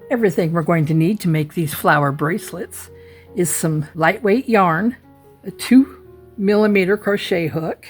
Everything we're going to need to make these flower bracelets is some lightweight yarn, a 2mm crochet hook,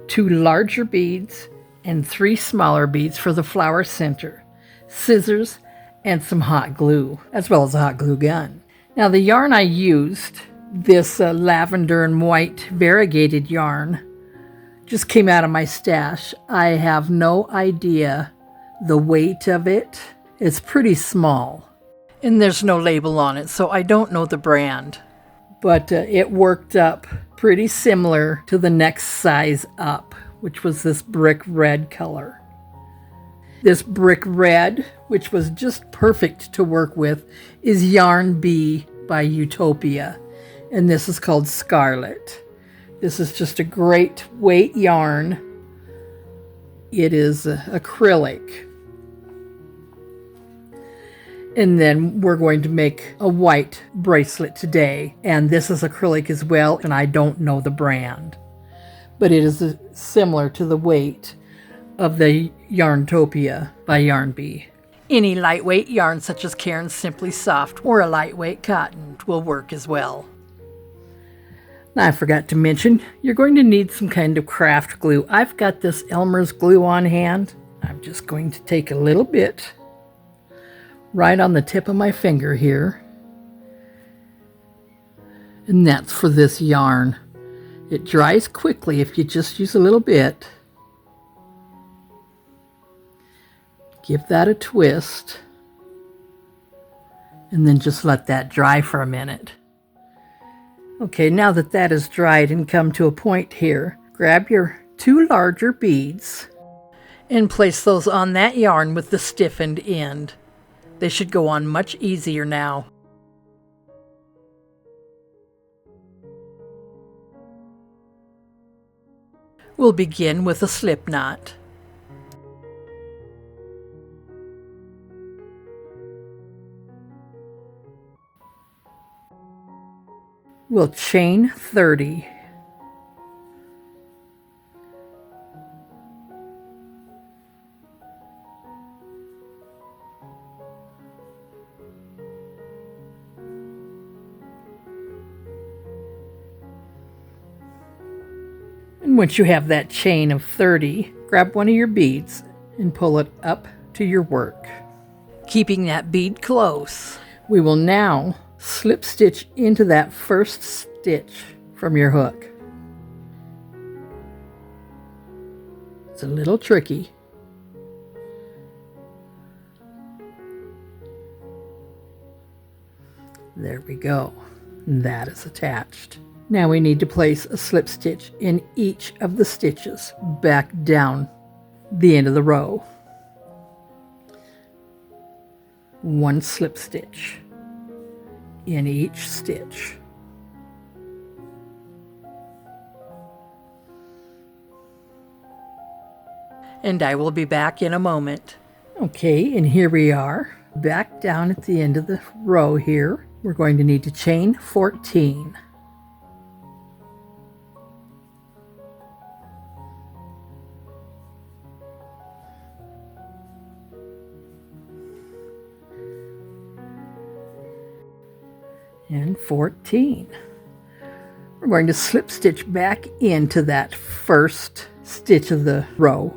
2 larger beads, and 3 smaller beads for the flower center, scissors, and some hot glue, as well as a hot glue gun. Now the yarn I used, this lavender and white variegated yarn, just came out of my stash. I have no idea the weight of it. It's pretty small, and there's no label on it, so I don't know the brand. But it worked up pretty similar to the next size up, which was this brick red color. This brick red, which was just perfect to work with, is Yarn Bee by Utopia, and this is called Scarlet. This is just a great weight yarn. It is acrylic. And then we're going to make a white bracelet today, and this is acrylic as well, and I don't know the brand, but it is similar to the weight of the Yarntopia by Yarn Bee. Any lightweight yarn such as Cairns Simply Soft or a lightweight cotton will work as well. Now, I forgot to mention, you're going to need some kind of craft glue. I've got this Elmer's glue on hand. I'm just going to take a little bit right on the tip of my finger here, and that's for this yarn. It dries quickly if you just use a little bit. Give that a twist, and then just let that dry for a minute. Okay, now that that is dried and come to a point here, grab your 2 larger beads and place those on that yarn with the stiffened end. They should go on much easier now. We'll begin with a slip knot. We'll chain 30. And once you have that chain of 30, grab one of your beads and pull it up to your work, keeping that bead close. We will now slip stitch into that first stitch from your hook. It's a little tricky. There we go. That is attached. Now we need to place a slip stitch in each of the stitches back down the end of the row. 1 slip stitch in each stitch. And I will be back in a moment. Okay, and here we are, back down at the end of the row here. We're going to need to chain 14. And 14. We're going to slip stitch back into that first stitch of the row.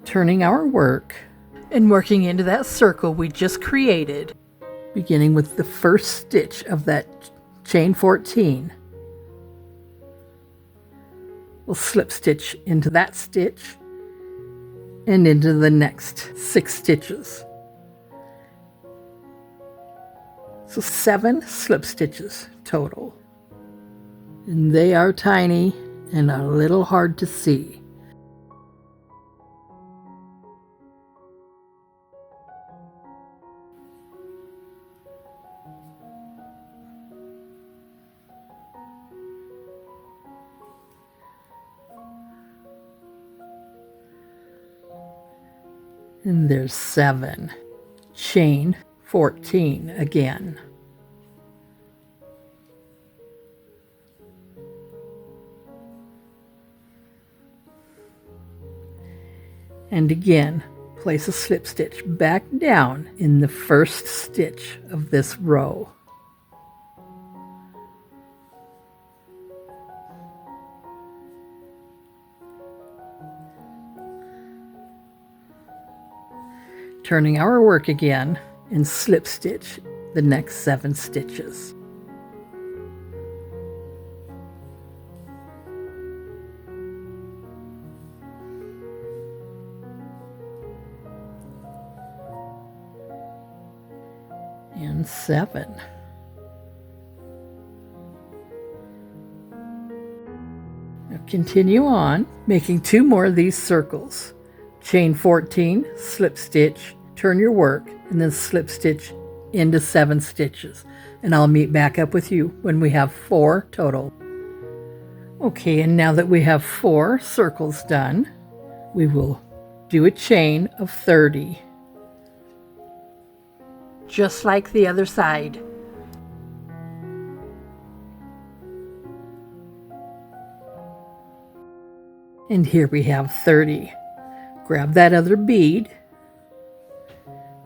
Turning our work and working into that circle we just created, beginning with the first stitch of that chain 14. We'll slip stitch into that stitch and into the next 6 stitches. So 7 slip stitches total. And they are tiny and a little hard to see. And there's 7. Chain 14 again. And again, place a slip stitch back down in the first stitch of this row. Turning our work again and slip stitch the next 7 stitches. And 7. Now continue on, making 2 more of these circles. Chain 14, slip stitch, turn your work, and then slip stitch into 7 stitches. And I'll meet back up with you when we have 4 total. Okay, and now that we have 4 circles done, we will do a chain of 30. Just like the other side. And here we have 30. Grab that other bead,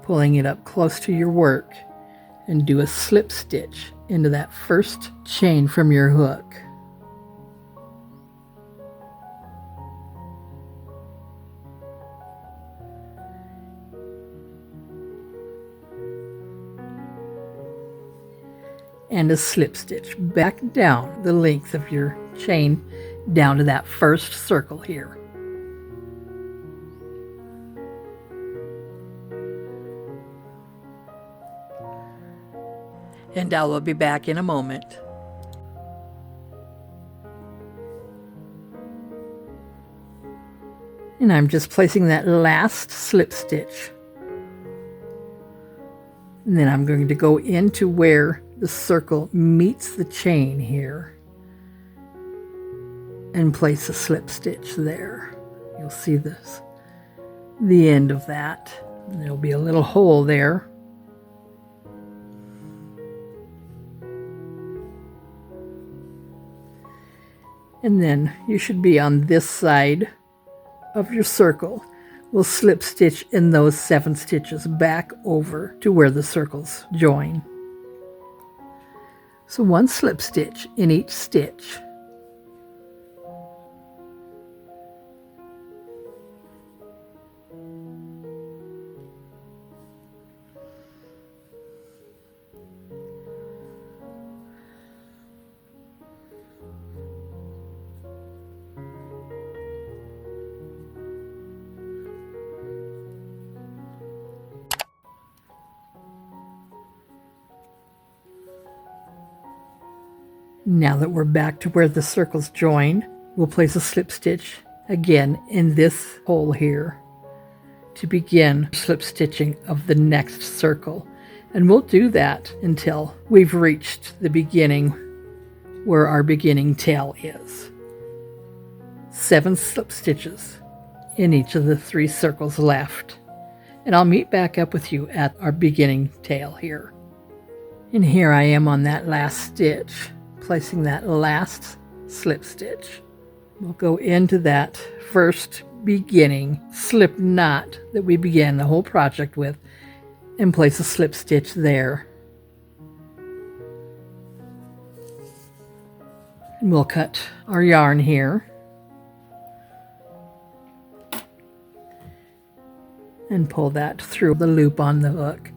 pulling it up close to your work, and do a slip stitch into that first chain from your hook. And a slip stitch back down the length of your chain down to that first circle here. And I will be back in a moment. And I'm just placing that last slip stitch. And then I'm going to go into where the circle meets the chain here and place a slip stitch there. You'll see this, the end of that. And there'll be a little hole there. And then you should be on this side of your circle. We'll slip stitch in those 7 stitches back over to where the circles join. So 1 slip stitch in each stitch. Now that we're back to where the circles join, we'll place a slip stitch again in this hole here to begin slip stitching of the next circle. And we'll do that until we've reached the beginning where our beginning tail is. 7 slip stitches in each of the 3 circles left. And I'll meet back up with you at our beginning tail here. And here I am on that last stitch, placing that last slip stitch. We'll go into that first beginning slip knot that we began the whole project with and place a slip stitch there. And we'll cut our yarn here and pull that through the loop on the hook.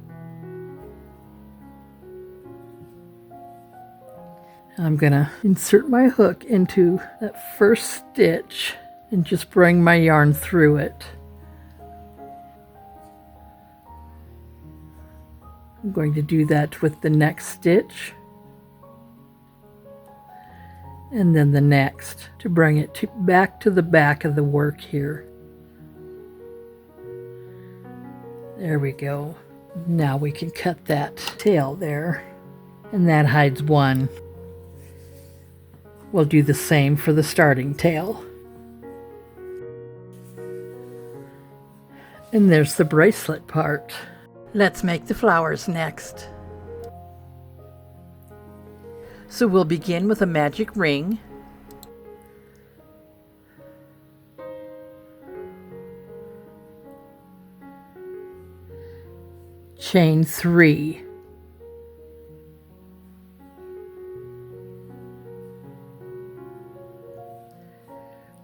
I'm going to insert my hook into that first stitch and just bring my yarn through it. I'm going to do that with the next stitch and then the next to bring it back to the back of the work here. There we go. Now we can cut that tail there, and that hides one. We'll do the same for the starting tail. And there's the bracelet part. Let's make the flowers next. So we'll begin with a magic ring. chain 3.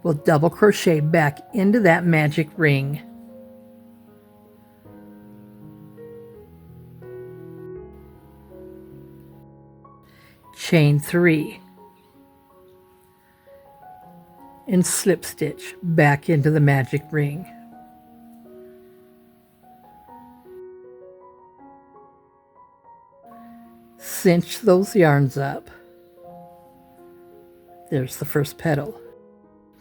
We'll double crochet back into that magic ring. Chain 3. And slip stitch back into the magic ring. Cinch those yarns up. There's the first petal.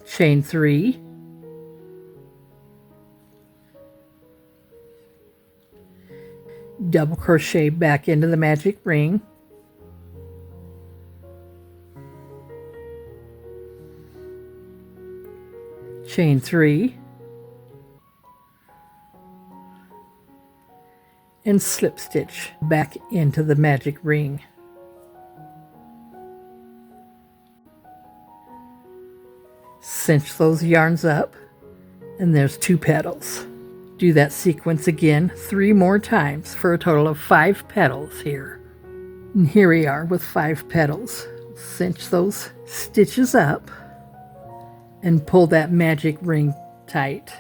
Chain 3. Double crochet back into the magic ring. Chain 3. And slip stitch back into the magic ring. Cinch those yarns up, and there's 2 petals. Do that sequence again 3 more times for a total of 5 petals here. And here we are with 5 petals. Cinch those stitches up and pull that magic ring tight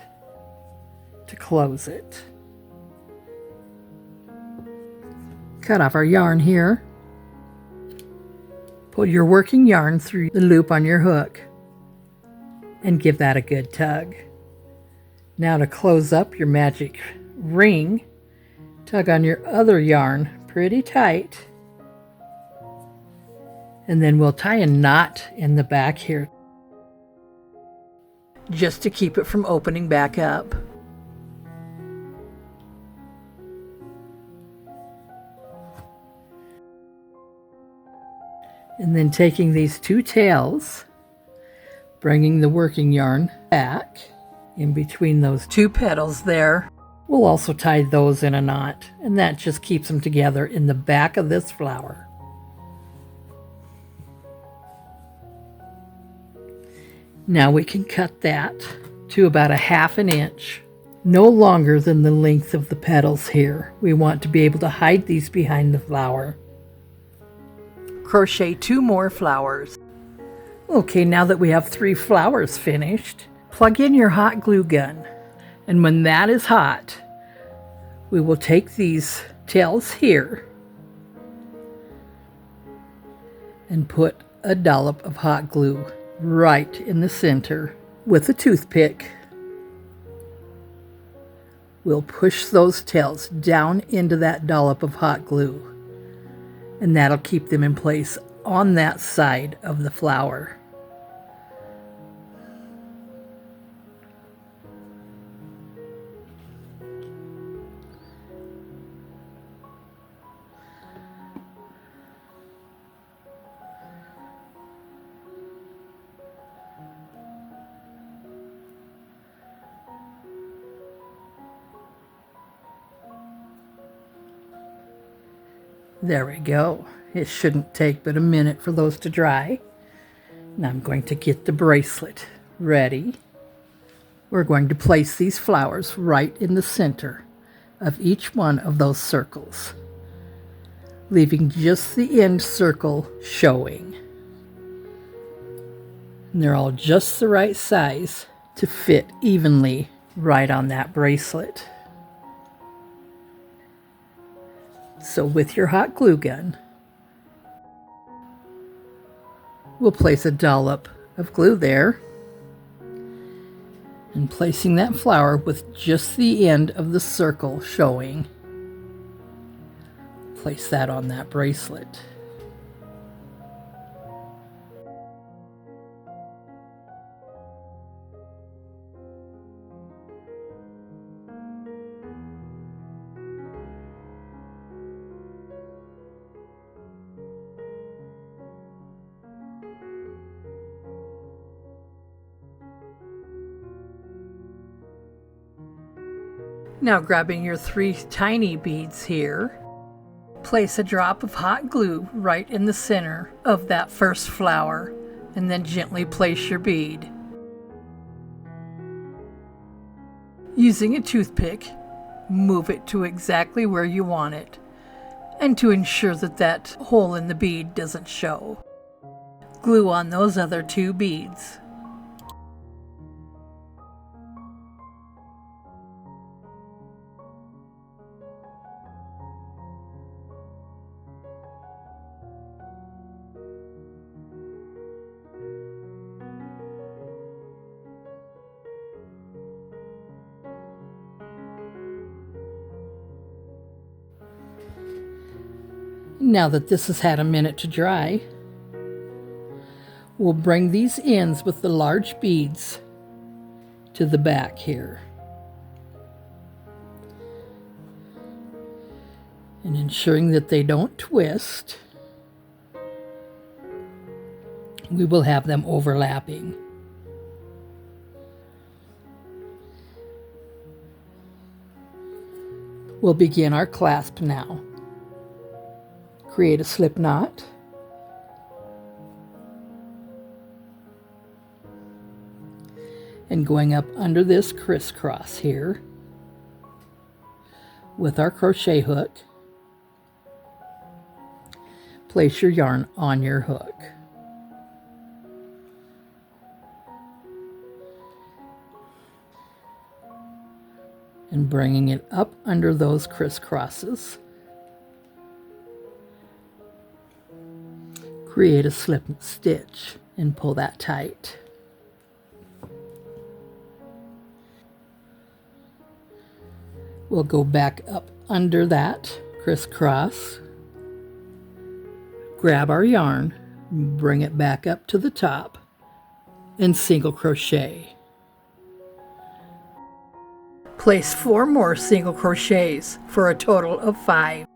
to close it. Cut off our yarn here. Pull your working yarn through the loop on your hook and give that a good tug. Now to close up your magic ring, tug on your other yarn pretty tight, and then we'll tie a knot in the back here just to keep it from opening back up. And then taking these 2 tails, bringing the working yarn back in between those 2 petals there. We'll also tie those in a knot, and that just keeps them together in the back of this flower. Now we can cut that to about a 1/2 inch, no longer than the length of the petals here. We want to be able to hide these behind the flower. Crochet 2 more flowers. Okay, now that we have 3 flowers finished, plug in your hot glue gun. And when that is hot, we will take these tails here and put a dollop of hot glue right in the center with a toothpick. We'll push those tails down into that dollop of hot glue, and that'll keep them in place on that side of the flower. There we go. It shouldn't take but a minute for those to dry. Now I'm going to get the bracelet ready. We're going to place these flowers right in the center of each one of those circles, leaving just the end circle showing. And they're all just the right size to fit evenly right on that bracelet. So with your hot glue gun, we'll place a dollop of glue there, and placing that flower with just the end of the circle showing, place that on that bracelet. Now grabbing your 3 tiny beads here, place a drop of hot glue right in the center of that first flower, and then gently place your bead. Using a toothpick, move it to exactly where you want it, and to ensure that that hole in the bead doesn't show. Glue on those other 2 beads. Now that this has had a minute to dry, we'll bring these ends with the large beads to the back here. And ensuring that they don't twist, we will have them overlapping. We'll begin our clasp now. Create a slip knot. And going up under this crisscross here with our crochet hook, place your yarn on your hook. And bringing it up under those crisscrosses, create a slip stitch and pull that tight. We'll go back up under that crisscross, grab our yarn, bring it back up to the top, and single crochet. Place 4 more single crochets for a total of 5.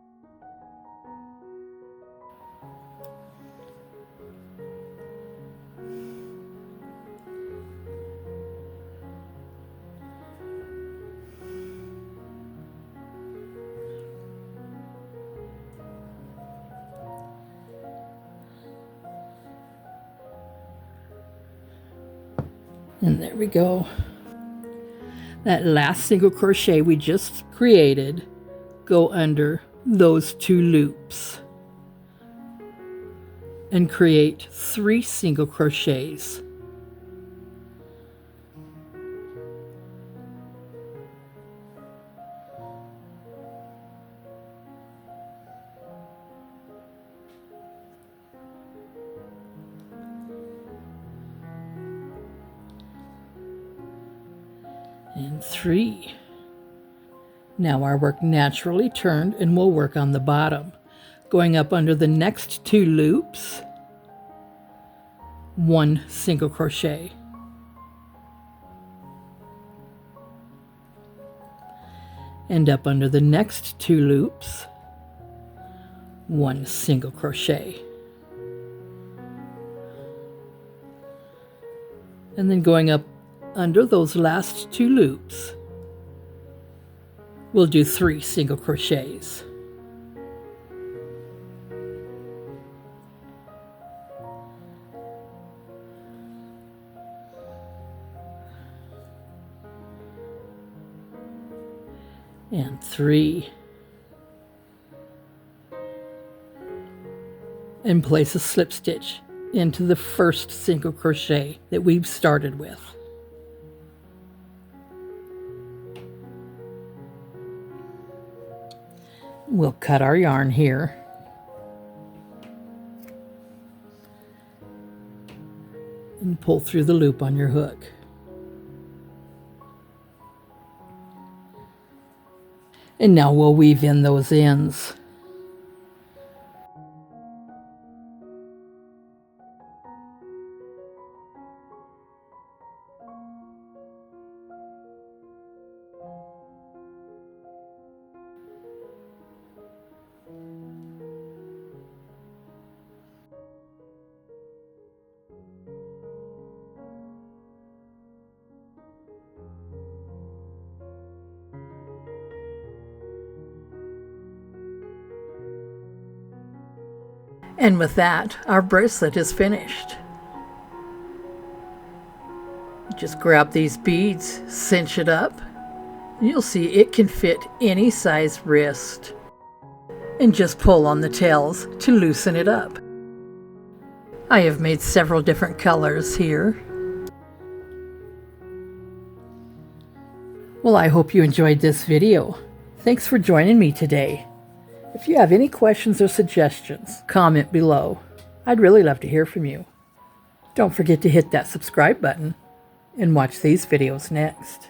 And there we go. That last single crochet we just created, go under those 2 loops and create 3 single crochets. And 3. Now our work naturally turned, and we'll work on the bottom. Going up under the next 2 loops, 1 single crochet. And up under the next 2 loops, 1 single crochet. And then going up under those last 2 loops, we'll do 3 single crochets. And 3. And place a slip stitch into the first single crochet that we've started with. We'll cut our yarn here. And pull through the loop on your hook. And now we'll weave in those ends. And with that, our bracelet is finished. Just grab these beads, cinch it up, You'll see it can fit any size wrist. And just pull on the tails to loosen it up. I have made several different colors here. Well, I hope you enjoyed this video. Thanks for joining me today. If you have any questions or suggestions, comment below. I'd really love to hear from you. Don't forget to hit that subscribe button and watch these videos next.